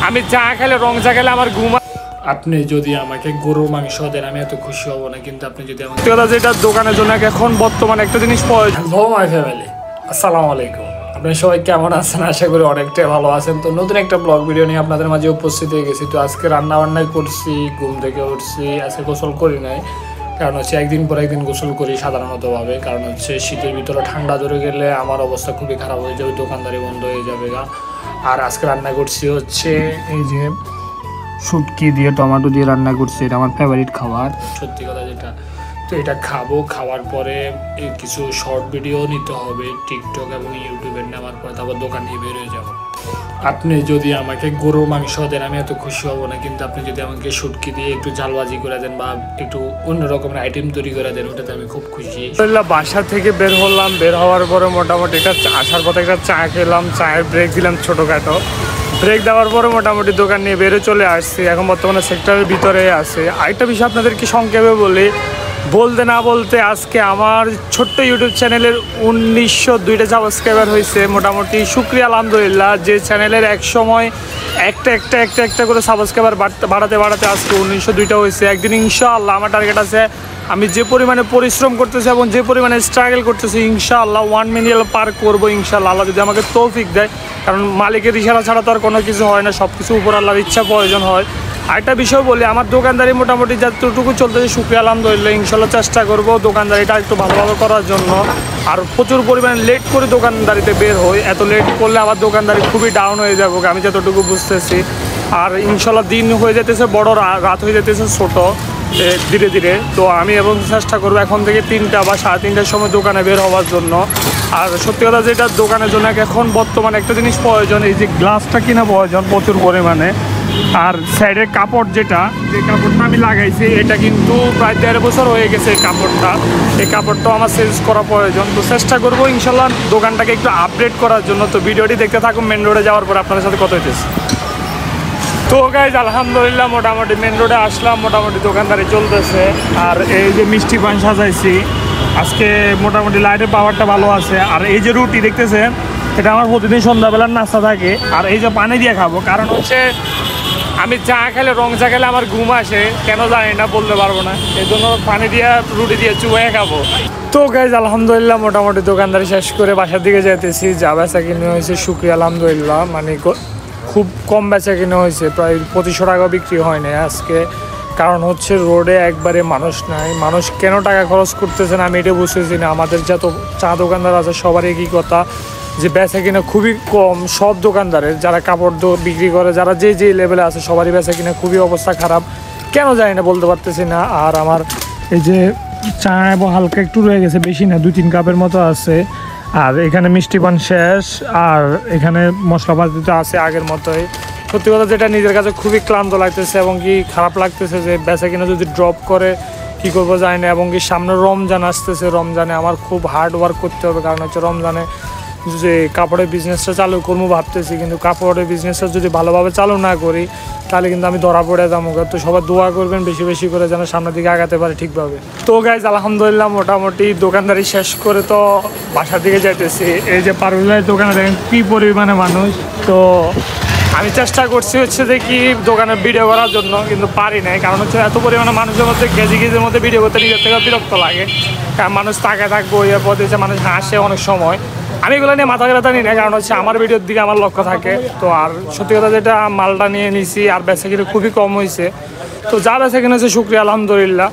আমি চা খেলে রং চা খেলে আমার ঘুম। আপনি যদি আমাকে গরুর মাংস দেন আমি এত খুশি হব না, কিন্তু আপনি যদি আমাকে যেটা দোকানের জন্য এখন বর্তমানে একটা জিনিস প্রয়োজন। মাই ফ্যামিলি, আসসালামু আলাইকুম। আপনারা সবাই কেমন আছেন? আশা করি অনেকটাই ভালো আছেন। তো নতুন একটা ব্লগ ভিডিও নিয়ে আপনাদের মাঝে উপস্থিত হয়ে গেছি। তো আজকে রান্না বান্নাই করছি, ঘুম থেকে উঠছি, আজকে গোসল করি নাই। কারণ হচ্ছে একদিন পর একদিন গোসল করি সাধারণতভাবে, কারণ হচ্ছে শীতের ভিতরে ঠান্ডা ধরে গেলে আমার অবস্থা খুবই খারাপ হয়ে যাবে, দোকানদারি বন্ধ হয়ে যাবে গা। আর আজকে রান্না করছি হচ্ছে এই যে শুটকি দিয়ে টমেটো দিয়ে রান্না করছি, এটা আমার ফেভারিট খাবার সত্যি কথা যেটা। তো এটা খাবো, খাওয়ার পরে কিছু শর্ট ভিডিও নিতে হবে টিকটক এবং ইউটিউবে, নেওয়ার পরে তারপর দোকান নিয়ে বের হয়ে যাবো। আপনি যদি আমাকে গরুর মাংস দেন আমি এত খুশি হব না, কিন্তু আপনি যদি আমাকে শুটকি দিয়ে একটু ঝালবাজি করে দেন বা একটু অন্য রকমের আইটেম তৈরি করে দেন, ওটাতে আমি খুব খুশি। বাসা থেকে বের হলাম, বের হওয়ার পরে মোটামুটি এটা আসার পথে একটা চা খেলাম, চায়ের ব্রেক দিলাম ছোটোখাটো। ব্রেক দেওয়ার পরে মোটামুটি দোকান নিয়ে বেরো চলে আসছি। এখন বর্তমানে সেক্টরের ভিতরে আছে। আরেকটা বিষয় আপনাদেরকে সংক্ষেপে বলি, বলতে না বলতে আজকে আমার ছোট্ট ইউটিউব চ্যানেলের 1902টা সাবস্ক্রাইবার হয়েছে। মোটামুটি শুকরিয়া আলহামদুলিল্লাহ, যে চ্যানেলের এক সময় একটা করে সাবস্ক্রাইবার বাড়াতে আজকে 1902টা হয়েছে। একদিন ইনশাআল্লাহ আমার টার্গেট আছে, আমি যে পরিমাণে পরিশ্রম করতেছি এবং যে পরিমাণে স্ট্রাগল করতেছি ইনশাআল্লাহ 1 মিলিয়ন পার করবো ইনশাআল্লাহ, আল্লাহ যদি আমাকে তৌফিক দেয়। কারণ মালিকের ইশারা ছাড়া তো আর কোনো কিছু হয় না, সব কিছু উপর আল্লাহর ইচ্ছা প্রয়োজন হয়। আরেকটা বিষয় বলি, আমার দোকানদারি মোটামুটি যতটুকু চলতেছে শুকরিয়া আলহামদুলিল্লাহ, ইনশাল্লাহ চেষ্টা করবো দোকানদারিটা একটু ভালোভাবে করার জন্য। আর প্রচুর পরিমাণে লেট করে দোকানদারিতে বের হই, এত লেট করলে আমার দোকানদারি খুবই ডাউন হয়ে যাবো আমি যতটুকু বুঝতেছি। আর ইনশাল্লাহ দিন হয়ে যেতেছে বড়, রাত হয়ে যেতেছে ছোট ধীরে ধীরে। তো আমি এবং চেষ্টা করবো এখন থেকে 3টা বা 3:30টার সময় দোকানে বের হওয়ার জন্য। আর সত্যি কথা যেটা দোকানের জন্য এখন বর্তমানে একটা জিনিস প্রয়োজন, এই যে গ্লাসটা কিনা প্রয়োজন প্রচুর পরিমাণে। আর সাইডের কাপড় যে কাপড়টা আমি লাগাইছি, এটা কিন্তু প্রায় 1.5 বছর হয়ে গেছে এই কাপড়টাও আমার চেঞ্জ করা প্রয়োজন। তো চেষ্টা করবো ইনশাল্লাহ দোকানটাকে একটু আপডেট করার জন্য। তো ভিডিওটি দেখতে থাকুন, মেন রোডে যাওয়ার পর আপনাদের সাথে কথা হইতেছে। তো গাইজ আলহামদুলিল্লাহ মোটামুটি মেন রোডে আসলাম, মোটামুটি দোকানদারি চলতেছে। আর এই যে মিষ্টি পান সাজাইছি আজকে, মোটামুটি লাইটের পাওয়ারটা ভালো আছে। আর এই যে রুটি দেখতেছেন, এটা আমার প্রতিদিন সন্ধ্যাবেলার নাস্তা থাকে। আর এই যে পানি দিয়ে খাবো, কারণ হচ্ছে আমি চা খেলে রং চা খেলে আমার ঘুম আসে, কেন জানি না, বলতে পারবো না। এই জন্য পানি দিয়ে রুটি দিয়ে চুয়ে খাবো। তো গাইজ আলহামদুলিল্লাহ মোটামুটি দোকানদারি শেষ করে বাসার দিকে যেতেছি। যা বেচা কিনে হয়েছে শুকরিয়া আলহামদুলিল্লাহ, মানে খুব কম বেচা কিনে হয়েছে, প্রায় 2500 টাকা বিক্রি হয় না আজকে। কারণ হচ্ছে রোডে একবারে মানুষ নাই, মানুষ কেন টাকা খরচ করতেছে না আমি এটা বুঝতেছি না। আমাদের যত চা দোকানদার আছে সবারই একই কথা, যে বেচা কিনা খুবই কম। সব দোকানদারের যারা কাপড় বিক্রি করে, যারা যে লেভেলে আছে সবারই বেচা কিনা খুবই অবস্থা খারাপ, কেন জানি না, বলতে পারতেছি না। আর আমার এই যে চা এবং হালকা একটু রয়ে গেছে, বেশি না, 2-3 কাপের মতো আছে। আর এখানে মিষ্টি পান শেষ, আর এখানে মশলাপাতি তো আছে আগের মতোই। সত্যি কথা যেটা নিজের কাছে খুবই ক্লান্ত লাগতেছে এবং কি খারাপ লাগতেছে যে বেচা কিনা যদি ড্রপ করে কী করবো জানি না। এবং কি সামনে রমজান আসতেছে, রমজানে আমার খুব হার্ড ওয়ার্ক করতে হবে, কারণ হচ্ছে রমজানে যে কাপড়ের বিজনেসটা চালু করবো ভাবতেছি, কিন্তু কাপড়ের বিজনেসটা যদি ভালোভাবে চালু না করি তাহলে কিন্তু আমি ধরা পড়ে যাবো। তো সবাই দোয়া করবেন বেশি বেশি করে যেন সামনের দিকে আগাতে পারে ঠিকভাবে। তো গাইজ আলহামদুলিল্লাহ মোটামুটি দোকানদারি শেষ করে তো বাসার দিকে যাইতেছি। এই যে পারুলের দোকানে দেখেন কী পরিমাণে মানুষ। তো আমি চেষ্টা করছি হচ্ছে যে কি দোকানে ভিডিও করার জন্য, কিন্তু পারি নাই, কারণ হচ্ছে এত পরিমাণে মানুষের মধ্যে গেজের মধ্যে ভিডিও করতে নিজের থেকে বিরক্ত লাগে। কারণ মানুষ তাকে থাকবো, এর পথে মানুষ হাসে অনেক সময়। আমি এগুলো নিয়ে মাথা ব্যথা নিই না, কারণ হচ্ছে আমার ভিডিওর দিকে আমার লক্ষ্য থাকে। তো আর সত্যি কথা যেটা মালটা নিয়ে নিছি, আর বেচা কিনে খুবই কম হয়েছে। তো যা বেচা কিনে হচ্ছে শুকরিয়া আলহামদুলিল্লাহ।